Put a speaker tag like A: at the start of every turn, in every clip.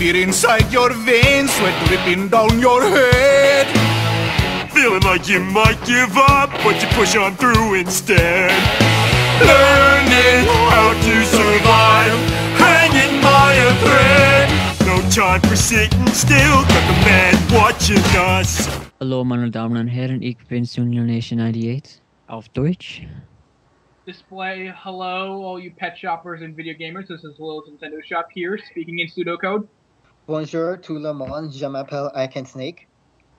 A: fear inside your veins, sweat dripping down your head.
B: Feeling like you might give up, but you push on through instead. Learning how to survive, hanging by a thread. No time for sitting still, got the man watching us.
C: Hallo meine Damen und Herren, ich bin Sunil Nation 98 auf Deutsch.
D: Display hello, all you pet shoppers and video gamers. This is Littlest Nintendo Shop here, speaking in pseudocode.
E: Bonjour, tout le monde, je m'appelle ICanSnake.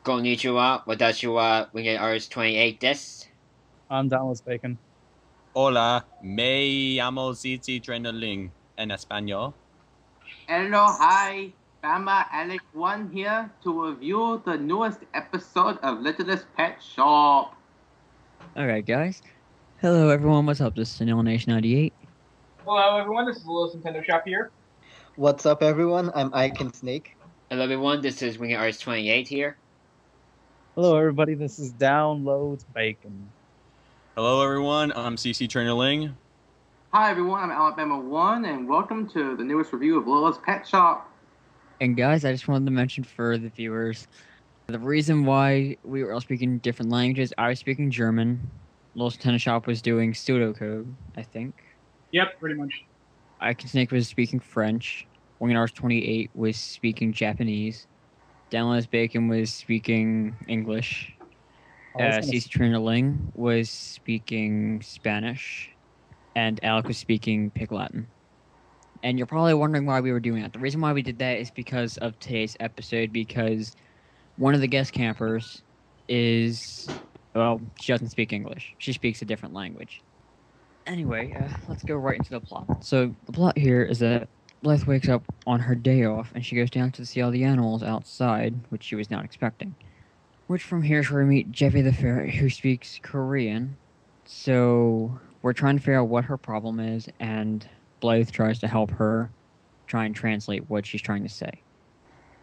F: Konnichiwa, watashi wa Winged Artist 28 desu.
G: I'm Dallas Bacon.
H: Hola, me llamo Trainor-Ling en español.
I: Hello, hi, Bama Alex 1 here to review the newest episode of Littlest Pet Shop.
C: Alright guys. Hello everyone, what's up? This is Sunil Nation 98.
D: Hello everyone, this is Littlest Nintendo Shop here.
E: What's up, everyone? I'm ICanSnake.
F: Hello everyone, this is Winged Artist 28 here.
G: Hello everybody, this is Downloads Bacon.
H: Hello everyone, I'm Trainor-Ling.
I: Hi everyone, I'm Alabama 1 and welcome to the newest review of Littlest Pet Shop.
C: And guys, I just wanted to mention for the viewers, the reason why we were all speaking different languages, I was speaking German, Littlest Nintendo Shop was doing pseudocode, I think.
D: Yep, pretty much.
C: ICanSnake was speaking French, Winged Artist 28 was speaking Japanese, Downloads Bacon was speaking English, Trainor-Ling was speaking Spanish, and Alec was speaking Pig Latin. And you're probably wondering why we were doing that. The reason why we did that is because of today's episode, because one of the guest campers is, well, she doesn't speak English. She speaks a different language. Anyway, let's go right into the plot. So, the plot here is that Blythe wakes up on her day off, and she goes down to see all the animals outside, which she was not expecting. Which from here is where we meet Jeffy the ferret, who speaks Korean. So, we're trying to figure out what her problem is, and Blythe tries to help her try and translate what she's trying to say.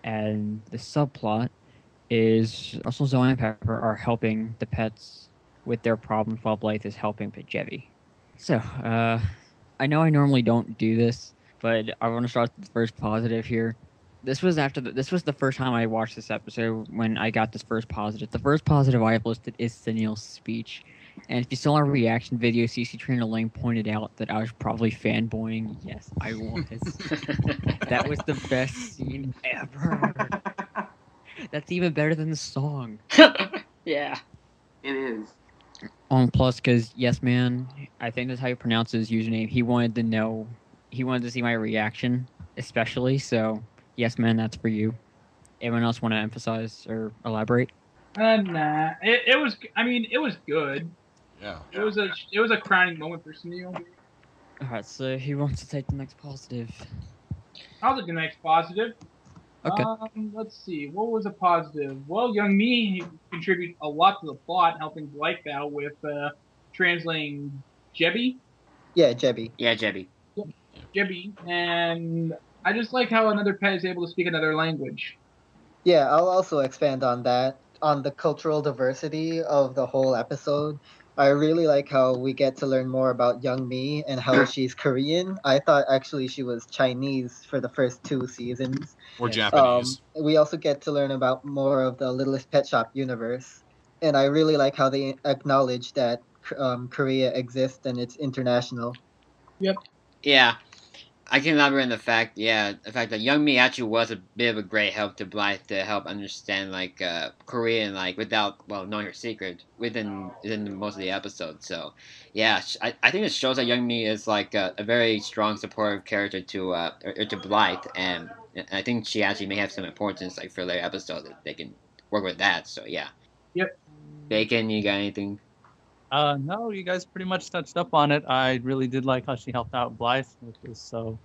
C: And the subplot is Russell, Zoe, and Pepper are helping the pets with their problems while Blythe is helping Jeffy. So, I know I normally don't do this, but I want to start with the first positive here. This was the first time I watched this episode when I got this first positive. The first positive I have listed is Sunil's speech. And if you saw our reaction video, Trainor-Ling pointed out that I was probably fanboying. Yes, I was. That was the best scene ever. That's even better than the song.
F: Yeah.
I: It is.
C: Plus, because Yes Man, I think that's how you pronounce his username, he wanted to see my reaction, especially, so Yes Man, that's for you. Anyone else want to emphasize or elaborate?
D: Nah. It was good.
H: Yeah.
D: It was a crowning moment for Sunil.
C: Alright, so who wants to take the next positive?
D: I'll take the next positive.
C: Okay.
D: Let's see. What was a positive? Well, Young Me contributes a lot to the plot, helping Blythe out with translating Jebby.
E: Yeah, Jebby.
F: Yeah, Jebby.
D: Jebby, and I just like how another pet is able to speak another language.
E: Yeah, I'll also expand on that, on the cultural diversity of the whole episode. I really like how we get to learn more about Young Me and how she's Korean. I thought actually she was Chinese for the first 2 seasons.
H: Or Japanese.
E: We also get to learn about more of the Littlest Pet Shop universe. And I really like how they acknowledge that Korea exists and it's international.
D: Yep.
F: Yeah. I can elaborate on the fact that Young Me actually was a bit of a great help to Blythe to help understand Korean without knowing her secret within most of the episodes. So yeah, I think it shows that Young Me is a very strong supportive character to Blythe, and I think she actually may have some importance for later episodes that they can work with that. So yeah.
D: Yep.
F: Bacon, you got anything?
G: No, you guys pretty much touched up on it. I really did like how she helped out Blythe with this, so...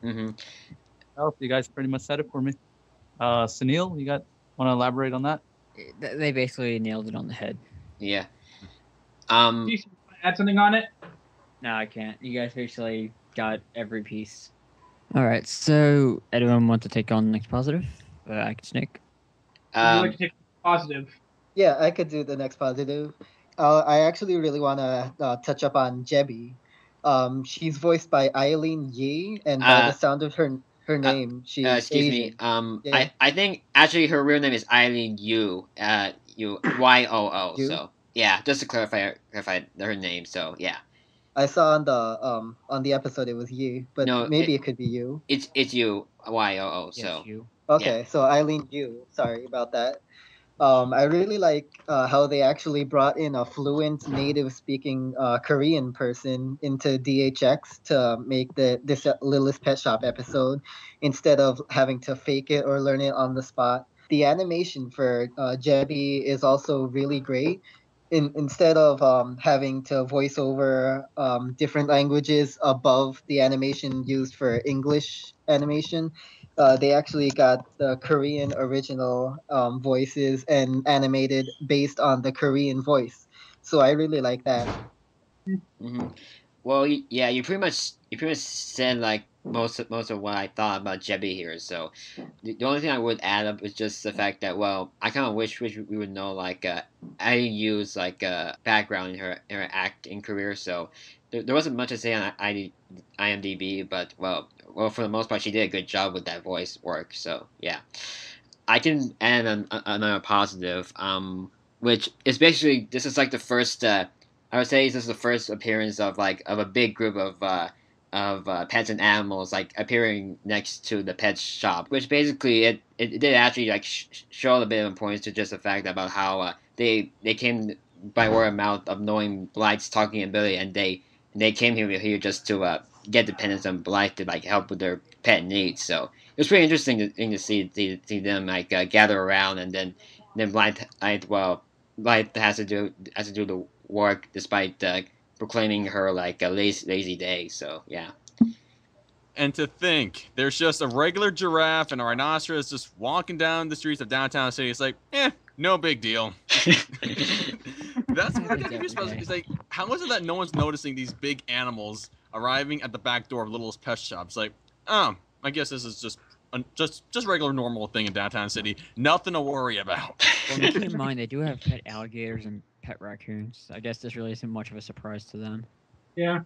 F: Mm-hmm.
G: Well, you guys pretty much said it for me. Sunil, want to elaborate on that?
C: They basically nailed it on the head.
F: Yeah.
D: Do you add something on it?
C: No, I can't. You guys basically got every piece. Alright, so anyone want to take on the next positive? ICanSnake?
D: Would you like to take positive?
E: Yeah, I could do the next positive. I actually really want to touch up on Jebby. She's voiced by Eileen Yee, and by the sound of her her name. She's
F: excuse
E: Asian.
F: me.
E: Yeah.
F: I think actually her real name is Eileen Yu. Yoo.
E: Yu?
F: So yeah, just to clarify her name. So yeah.
E: I saw on the episode it was Yi, but
F: No,
E: maybe it could be you.
F: It's Yoo.
C: Yes,
F: So
C: you.
E: Okay, so Eileen Yu. Sorry about that. I really like how they actually brought in a fluent native speaking Korean person into DHX to make this Littlest Pet Shop episode instead of having to fake it or learn it on the spot. The animation for Jebi is also really great. Instead of having to voice over different languages above the animation used for English animation, they actually got the Korean original voices and animated based on the Korean voice. So I really like that.
F: hmm Well, yeah, you pretty much said like most of what I thought about Jebi here. So the only thing I would add up is just the fact that I kind of wish we would know like I use like background in her acting career. So there wasn't much to say on IMDb, but well for the most part she did a good job with that voice work. So yeah, I can add another positive, which is basically this is like the first. I would say this is the first appearance of a big group of pets and animals like appearing next to the pet shop, which basically it did actually like show a bit of importance to just the fact about how they came by word of mouth of knowing Blythe's talking ability, and they came here just to get dependence on Blythe to like help with their pet needs. So it was pretty interesting to see them like gather around, and then Blythe has to do the work despite proclaiming her like a lazy day. So yeah.
H: And to think, there's just a regular giraffe and a rhinoceros just walking down the streets of downtown city. It's like, no big deal. That's what got me goosebumps. It's like, how much of that no one's noticing these big animals arriving at the back door of Littlest Pet Shop? It's like, I guess this is just regular normal thing in downtown city. Nothing to worry about.
C: Well, keep in mind they do have pet alligators and pet raccoons. I guess this really isn't much of a surprise to them.
D: Yeah.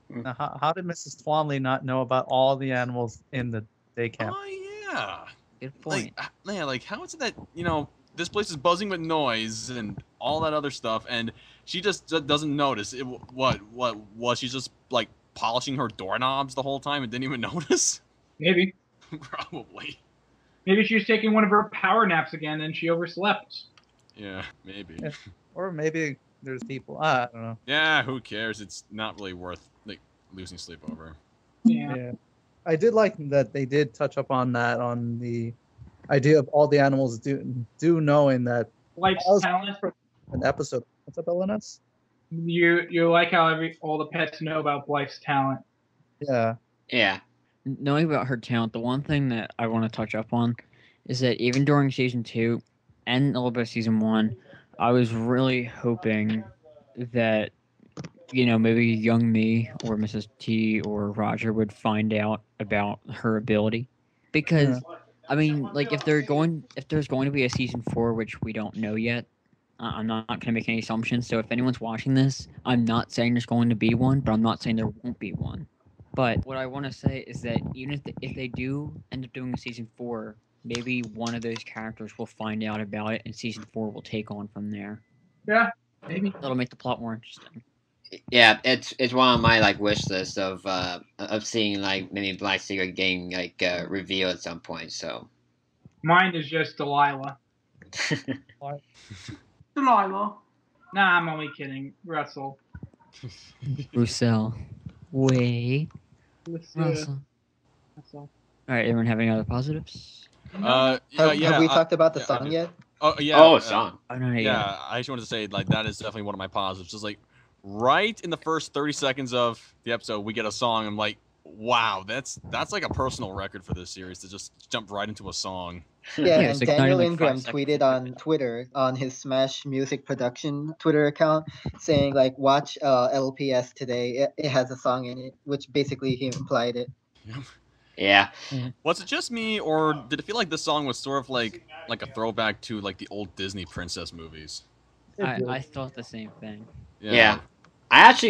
G: Now, how did Mrs. Swanley not know about all the animals in the day camp?
H: Oh yeah.
C: Good point.
H: Like how is it that this place is buzzing with noise and all that other stuff, and she just doesn't notice it? What was she just like polishing her doorknobs the whole time and didn't even notice?
D: Maybe.
H: Probably.
D: Maybe she was taking one of her power naps again and she overslept.
H: Yeah, maybe.
G: Yeah. Or maybe there's people. I don't know.
H: Yeah, who cares? It's not really worth like losing sleep over.
D: Yeah.
G: I did like that they did touch up on that, on the idea of all the animals do knowing that
D: Life's talent.
G: an episode. What's up, LNS?
D: You like how all the pets know about Blythe's talent.
G: Yeah.
F: Yeah.
C: Knowing about her talent, the one thing that I want to touch up on is that even during season 2 and a little bit of season 1, I was really hoping that, maybe young me or Mrs. T or Roger would find out about her ability. Because, I mean, like, if there's going to be a season 4, which we don't know yet, I'm not going to make any assumptions. So if anyone's watching this, I'm not saying there's going to be one, but I'm not saying there won't be one. But what I want to say is that even if they do end up doing a season 4, maybe one of those characters will find out about it, and season 4 will take on from there.
D: Yeah, maybe.
C: That'll make the plot more interesting.
F: Yeah, it's one of my like wish lists of seeing like maybe Black Secret getting like revealed at some point. So
D: Mine is just Delilah.
I: Delilah.
D: Nah, I'm only kidding. Russell.
C: Roussel. Way. Russell.
D: Russell.
C: All right, everyone have any other positives?
H: Yeah.
E: Have we talked about the
H: yeah,
E: song yet?
H: Oh yeah.
F: Oh, song.
C: Oh, no,
H: Yeah, I just wanted to say like that is definitely one of my positives. Just like right in the first 30 seconds of the episode, we get a song. I'm like, wow, that's like a personal record for this series to just jump right into a song.
E: Yeah,
C: it's
E: and
C: like
E: Daniel
C: 5
E: Ingram
C: seconds.
E: tweeted on Twitter, on his Smash Music Production Twitter account, saying like, "Watch LPS today. It has a song in it," which basically he implied it.
F: Yeah.
H: Was it just me, or did it feel like this song was sort of like a throwback to like the old Disney princess movies?
C: I thought the same thing.
F: Yeah. I just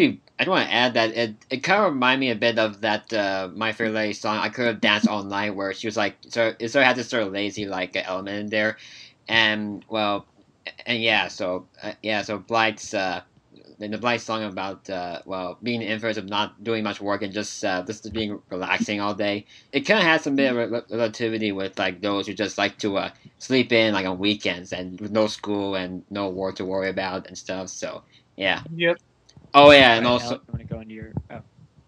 F: want to add that it kind of reminded me a bit of that My Fair Lady song "I Could Have Danced All Night," where she was like, so it sort of had this sort of lazy like element in there, and well, and so Blight's the Blight song about being the inverse of not doing much work and just being relaxing all day. It kind of has some bit of relativity with like those who just like to sleep in like on weekends and with no school and no work to worry about and stuff. So yeah.
D: Yep.
F: Oh yeah, and
C: Right,
F: also
C: Alex, you want to go into your? Oh.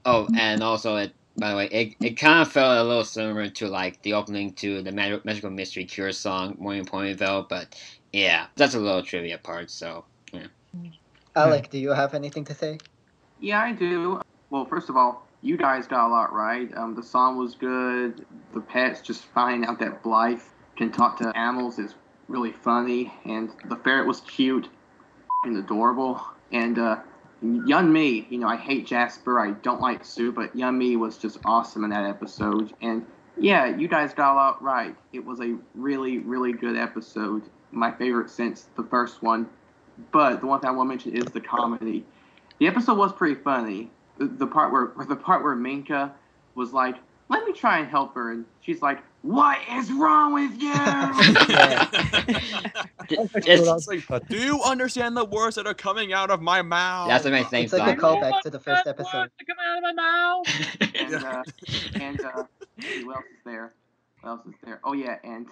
F: oh, and also it. By the way, it kind of felt a little similar to like the opening to the Magical Mystery Cure song "Morning Ponyville," but yeah, that's a little trivia part. So yeah.
E: Alec, do you have anything to say?
I: Yeah, I do. Well, first of all, you guys got a lot right. The song was good. The pets just finding out that Blythe can talk to animals is really funny, and the ferret was cute and adorable. And Young Me, I hate Jasper. I don't like Sue, but Young Me was just awesome in that episode. And yeah, you guys got a lot right. It was a really, really good episode. My favorite since the first one. But the one thing I want to mention is the comedy. The episode was pretty funny. The part where Minka was like, "Let me try and help her," and she's like, "What is wrong with you?"
H: It's like, do you understand the words that are coming out of my mouth?
F: That's my same
E: It's like a
F: song.
E: callback to the first episode.
D: To come out of my mouth.
I: and who else is there? What else is there? Oh yeah, and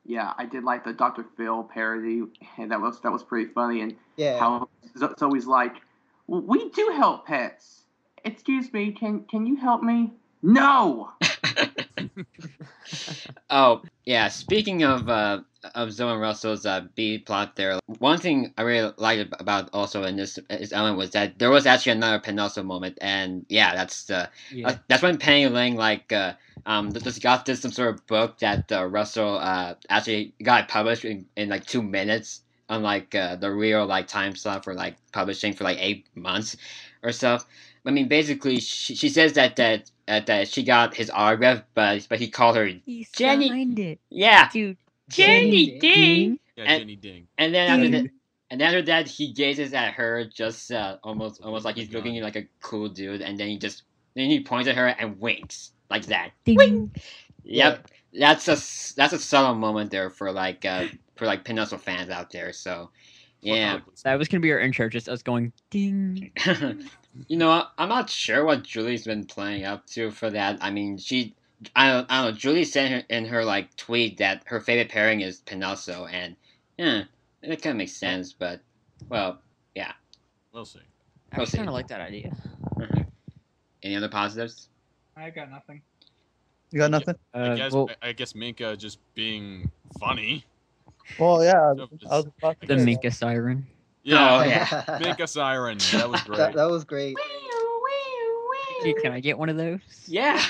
I: yeah, I did like the Dr. Phil parody, and that was pretty funny. And
E: Yeah.
I: how Zoe's like, "We do help pets. Excuse me, can you help me?" No.
F: Oh yeah, speaking of Zoe and Russell's B plot there, one thing I really liked about also in this element was that there was actually another Penoso moment, and yeah, that's when Penny-Ling just got this some sort of book that Russell actually got published in like 2 minutes, unlike the real like time slot for like publishing for like 8 months or so. I mean, basically, she says that she got his autograph, but he called her
C: He
F: Jenny.
C: signed it.
F: Yeah,
C: Dude.
F: Jenny Ding.
H: Yeah, Jenny Ding.
F: And then after that, he gazes at her just almost like he's looking like a cool dude, and then he points at her and winks like that.
C: Ding.
F: Wing. Yep, that's a subtle moment there for Pinosso fans out there. So yeah,
C: That was gonna be our intro, just us going ding.
F: I'm not sure what Julie's been playing up to for that. I mean, I don't know. Julie said in her like tweet that her favorite pairing is Pinosso, and yeah, it kind of makes sense. But well, yeah,
H: We'll see.
C: I kind of like that idea.
F: Any other positives?
D: I got nothing.
G: You got nothing?
H: I guess Minka just being funny.
G: Well, yeah.
H: Just-
G: I was about to
C: The
G: say
C: Minka siren.
H: Yeah,
F: Oh, yeah.
H: Minka siren. That was great.
E: that was great.
C: Dude, can I get one of those?
F: Yeah.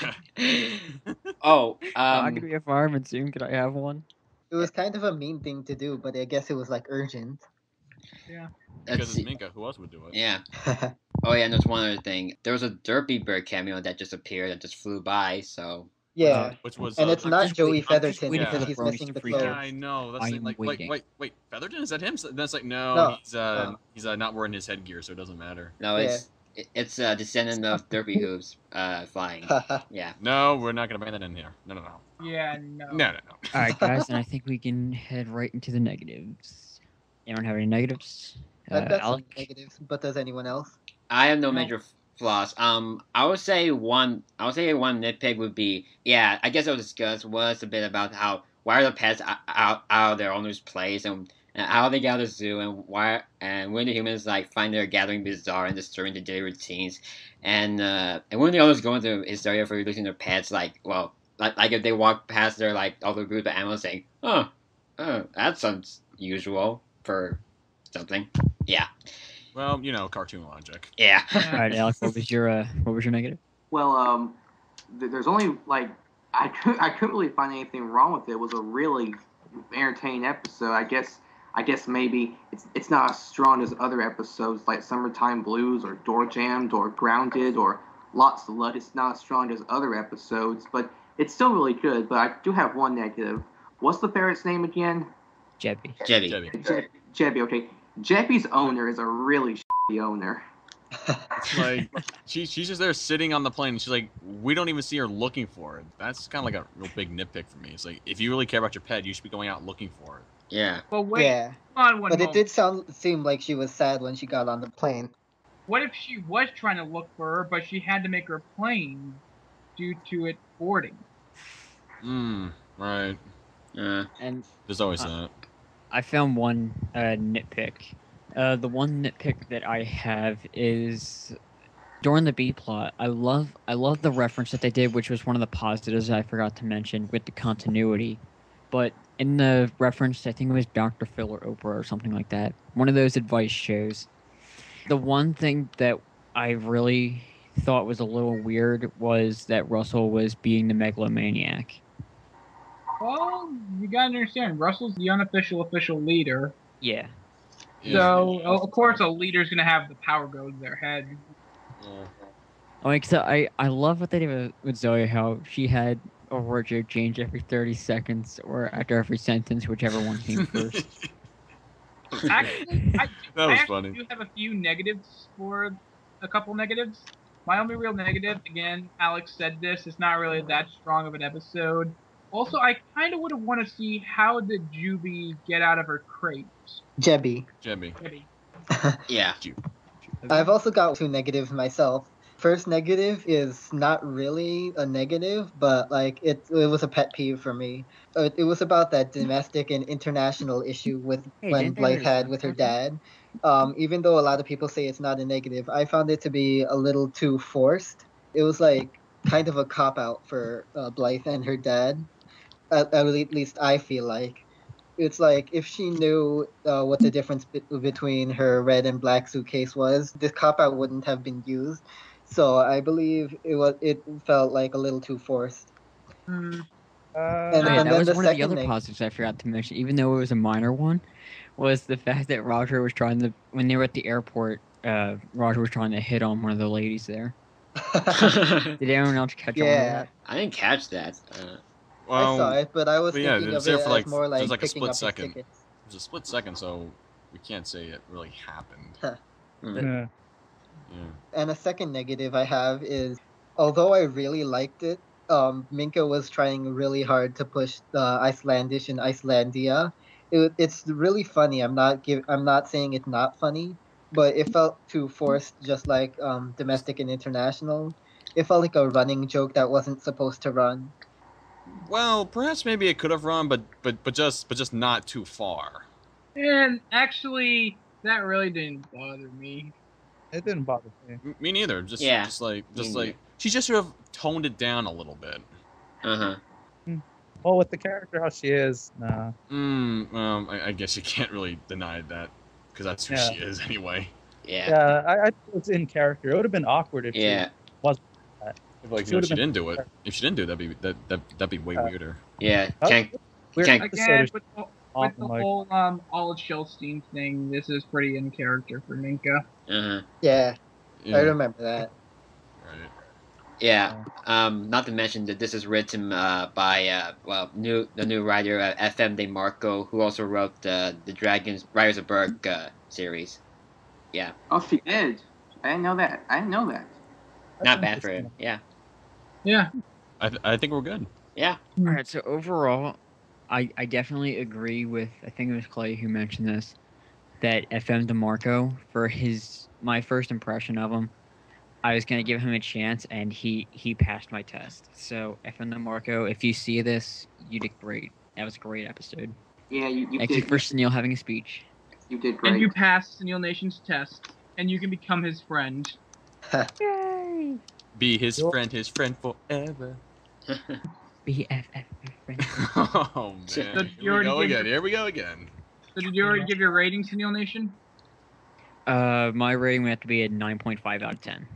F: Oh,
C: I'm gonna be a fireman soon. Could I have one?
E: It was kind of a mean thing to do, but I guess it was like urgent.
D: Yeah.
H: Because it's Minka. Who else would do it?
F: Yeah. Oh yeah, and there's one other thing. There was a Derpy Bird cameo that just appeared that just flew by. So
E: Yeah.
H: Which was
E: And it's not
C: just
E: Joey
C: wait- I'm just
E: Featherton
C: waiting
H: for
E: because
H: the
E: he's
C: bronies
E: missing
C: to
E: the
C: freak
E: clothes.
H: Yeah, I know. That's
C: I
H: like,
C: am
H: wait,
C: waiting.
H: Featherton, is that him? That's like
E: No.
H: he's not wearing his headgear, so it doesn't matter.
F: no, it's a descendant of Derpy Hooves flying. Yeah.
H: No, we're not gonna bring that in here. No.
D: Yeah, no.
H: No.
C: All right, guys, and I think we can head right into the negatives. Anyone have any negatives?
E: I've got some
C: Alec?
E: negatives, but does anyone else?
F: I have no major flaws. I would say one nitpick would be, yeah, I guess I was discussed was a bit about why are the pets out of their owner's place and how they get out of the zoo and when the humans like find their gathering bizarre and disturbing their daily routines and when the others go into hysteria for losing their pets, like if they walk past their like other group of animals saying, oh, that sounds usual for something. Yeah.
H: Well, cartoon logic.
F: Yeah.
C: All right, Alec, what was your negative?
I: Well, there's only like I couldn't really find anything wrong with it. It was a really entertaining episode. I guess maybe it's not as strong as other episodes like Summertime Blues or Door Jammed or Grounded or Lots of Blood. It's not as strong as other episodes, but it's still really good. But I do have one negative. What's the ferret's name again?
C: Jebby.
F: Jebby.
I: Jebby. Okay. Jebby's owner is a really shitty owner.
H: It's like she's just there sitting on the plane. And she's like, we don't even see her looking for it. That's kind of like a real big nitpick for me. It's like, if you really care about your pet, you should be going out looking for it.
F: Yeah.
D: But wait,
E: Yeah,
D: hold on one
E: but it
D: moment.
E: did seem like she was sad when she got on the plane.
D: What if she was trying to look for her, but she had to make her plane due to it boarding?
H: Right.
C: And
H: There's always that.
C: I found one nitpick. The one nitpick that I have is during the B plot. I love the reference that they did, which was one of the positives I forgot to mention with the continuity. But in the reference, I think it was Dr. Phil or Oprah or something like that. One of those advice shows. The one thing that I really thought was a little weird was that Russell was being the megalomaniac.
D: Well, you gotta understand, Russell's the unofficial official leader.
C: Yeah.
D: So, of course, a leader's gonna have the power go to their head.
C: Like, so I love what they did with Zoe, how she had a wardrobe change every 30 seconds or after every sentence, whichever one came first.
D: Actually,
H: That was
D: I
H: funny.
D: do have a few negatives for a couple negatives. My only real negative, again, Alex said this, it's not really that strong of an episode. Also, I kind of would have wanted to see how did Juby get out of her crate.
E: Jebby.
H: Jimmy.
D: Maybe.
F: Yeah.
E: I've also got two negatives myself. First negative is not really a negative, but like it was a pet peeve for me. It was about that domestic and international issue with
C: Hey,
E: when
C: didn't they
E: Blythe
C: already
E: had
C: talk
E: with her
C: about
E: dad. Even though a lot of people say it's not a negative, I found it to be a little too forced. It was like kind of a cop out for Blythe and her dad. At least I feel like. It's like if she knew what the difference between her red and black suitcase was, this cop out wouldn't have been used. So I believe it felt like a little too forced. And
C: Oh, yeah,
E: and
C: that
E: then
C: was
E: the
C: one of the
E: second
C: other
E: neg-
C: positives I forgot to mention, even though it was a minor one, was the fact that Roger was trying to, when they were at the airport, Roger was trying to hit on one of the ladies there. Did anyone else catch on to
E: yeah,
C: that?
F: I didn't catch that.
E: I saw it, but I was
H: But yeah,
E: thinking
H: it was
E: of
H: there
E: it
H: for,
E: as
H: like,
E: more like
H: just, like, a
E: picking
H: split
E: up his
H: second.
E: tickets.
H: It was a split second, so we can't say it really happened.
G: Yeah.
H: Yeah.
E: And a second negative I have is, although I really liked it, Minka was trying really hard to push the Icelandish and Icelandia. It's really funny. I'm not saying it's not funny, but it felt too forced, just like domestic and international. It felt like a running joke that wasn't supposed to run.
H: Well, perhaps maybe it could have run, but just not too far.
D: And actually, that really didn't bother me.
G: It didn't bother me.
H: Me neither. Just
F: Yeah.
H: just like
F: neither.
H: she just should have toned it down a little bit.
G: Well, with the character how she is, nah.
H: I guess you can't really deny that because that's who
G: Yeah.
H: she is anyway.
F: Yeah.
G: Yeah, I think it's in character. It would have been awkward if
F: Yeah.
G: she wasn't.
H: If, like,
G: She
H: you know,
G: would've
H: she
G: been-
H: didn't do it. If she didn't do it, that'd be way weirder.
F: Yeah.
G: Huh?
F: Can't.
G: Weird
F: Can't-
G: episode
D: Again,
G: is
D: with the
G: awful, Mike.
D: whole Olive Shellstein thing, this is pretty in character for Minka.
E: Yeah,
H: Yeah.
E: I remember that.
H: Right.
F: Yeah. Not to mention that this is written by the new writer FM DeMarco, who also wrote the Dragons Riders of Berg series. Yeah.
I: Oh, she did. I didn't know that.
F: Not bad for him. Yeah.
D: Yeah.
H: I think we're good.
F: Yeah.
C: All right, so overall, I definitely agree with, I think it was Clay who mentioned this, that FM DeMarco, for my first impression of him, I was going to give him a chance, and he passed my test. So, FM DeMarco, if you see this, you did great. That was a great episode.
I: Yeah, you
C: Thank you
I: did.
C: for Neil having a speech.
I: You did great.
D: And you passed Neil Nation's test, and you can become his friend.
C: Yay!
H: Be his
G: Yup.
H: friend forever.
C: BFF friend.
H: Oh man.
D: So
H: Here
D: you
H: we
D: already
H: go
D: gave
H: again.
D: your-
H: Here we go again.
D: So did you already give your ratings to Neil Nation?
C: My rating would have to be a 9.5 out of 10.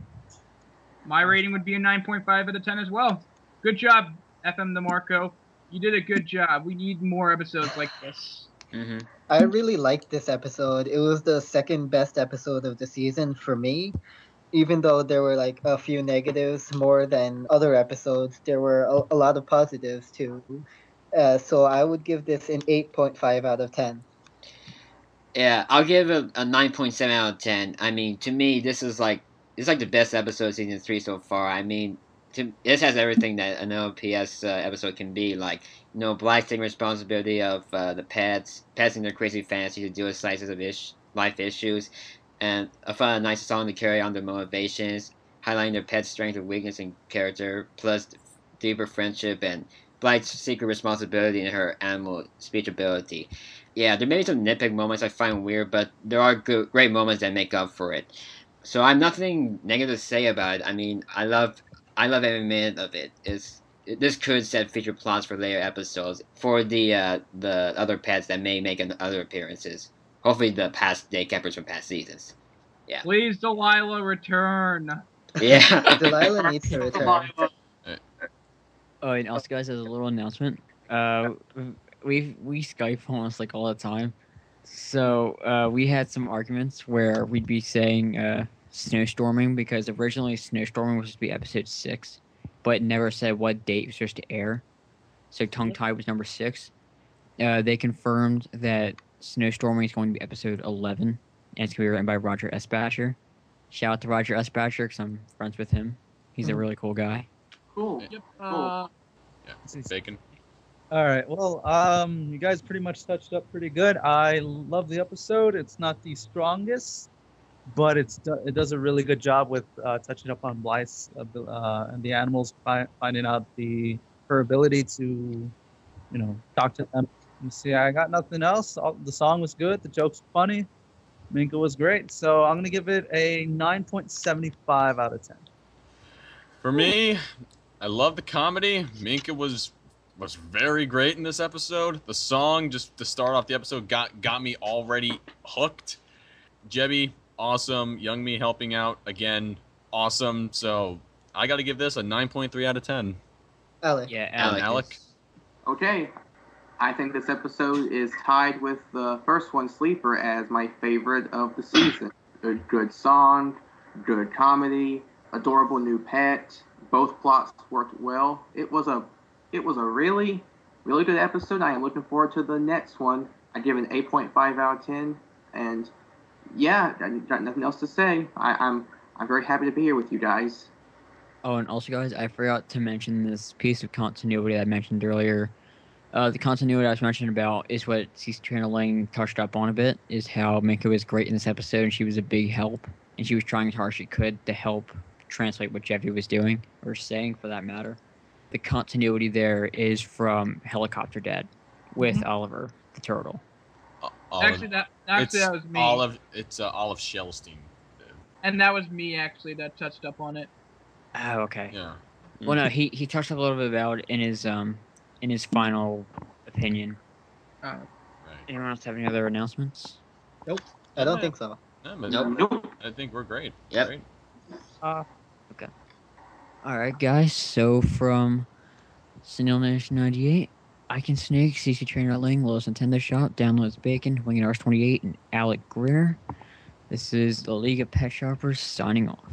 D: My rating would be a 9.5 out of 10 as well. Good job, FM DeMarco. You did a good job. We need more episodes like this.
E: I really liked this episode. It was the second best episode of the season for me. Even though there were like a few negatives more than other episodes, there were a lot of positives too. So I would give this an 8.5 out of 10.
F: Yeah, I'll give it a 9.7 out of 10. I mean, to me, this is like it's like the best episode of season 3 so far. I mean, this has everything that an LPS episode can be. Like, Blythe taking responsibility of the pets, passing their crazy fantasy to deal with slices of life issues, and a fun, nice song to carry on their motivations, highlighting their pet's strength and weakness and character, plus deeper friendship and Blythe's secret responsibility and her animal speech ability. Yeah, there may be some nitpick moments I find weird, but there are great moments that make up for it. So I have nothing negative to say about it. I mean, I love every minute of it. This could set future plots for later episodes for the other pets that may make other appearances. Hopefully, the past day campers from past seasons. Yeah.
D: Please, Delilah, return.
F: Yeah.
E: Delilah needs to return.
C: Oh, and also, guys, as a little announcement, we Skype almost like all the time, so we had some arguments where we'd be saying snowstorming, because originally snowstorming was supposed to be episode 6, but it never said what date it was supposed to air. So tongue tie was number 6. They confirmed that snowstorming is going to be episode 11, and it's going to be written by Roger S. Batcher. Shout out to Roger S. Batcher, because I'm friends with him. He's a really cool guy.
I: Cool.
D: Yep.
I: Cool.
H: Yeah, bacon.
G: All right. Well, you guys pretty much touched up pretty good. I love the episode. It's not the strongest, but it does a really good job with touching up on Blythe's and the animals, finding out her ability to, talk to them. You see, I got nothing else. The song was good. The jokes were funny. Minka was great. So I'm gonna give it a 9.75 out of 10.
H: For me, I love the comedy. Minka was very great in this episode. The song, just to start off the episode, got me already hooked. Jebby, awesome. Young Me helping out again, awesome. So I got to give this a 9.3 out of 10.
E: Alec.
C: Yeah,
H: Alec.
I: Okay. I think this episode is tied with the first one, Sleeper, as my favorite of the season. A good song, good comedy, adorable new pet. Both plots worked well. It was a really, really good episode. I am looking forward to the next one. I give it an 8.5 out of 10. And yeah, I got nothing else to say. I'm very happy to be here with you guys.
C: Oh, and also, guys, I forgot to mention this piece of continuity I mentioned earlier. The continuity I was mentioning about is what Trainor-Ling touched up on a bit, is how Minka was great in this episode, and she was a big help, and she was trying as hard as she could to help translate what Jeffy was doing, or saying for that matter. The continuity there is from Helicopter Dad with Oliver the turtle.
D: Actually, that was me.
H: It's Olive Shellstein.
D: And that was me, actually, that touched up on it.
C: Oh, okay.
H: Yeah.
C: Well, no, he touched up a little bit about it in his final opinion.
D: Right.
C: Anyone else have any other announcements?
E: Nope. I don't think so.
H: Yeah, but
F: Nope.
H: I think we're great.
F: Yep.
H: Great.
C: Okay. Alright, guys, so from Senil Nation 98, ICanSnake, CC Trainor-Ling, Littlest Nintendo Shop, Downloads Bacon, Winged RS28, and Alec Greer. This is the League of Pet Shoppers signing off.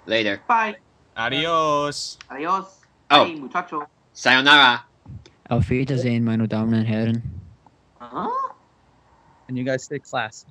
F: Later.
I: Bye.
H: Adios.
I: Adios.
F: Oh.
I: Bye, muchacho.
F: Sayonara.
C: Auf Wiedersehen, meine Damen und Herren.
I: Huh?
G: And you guys stay classy.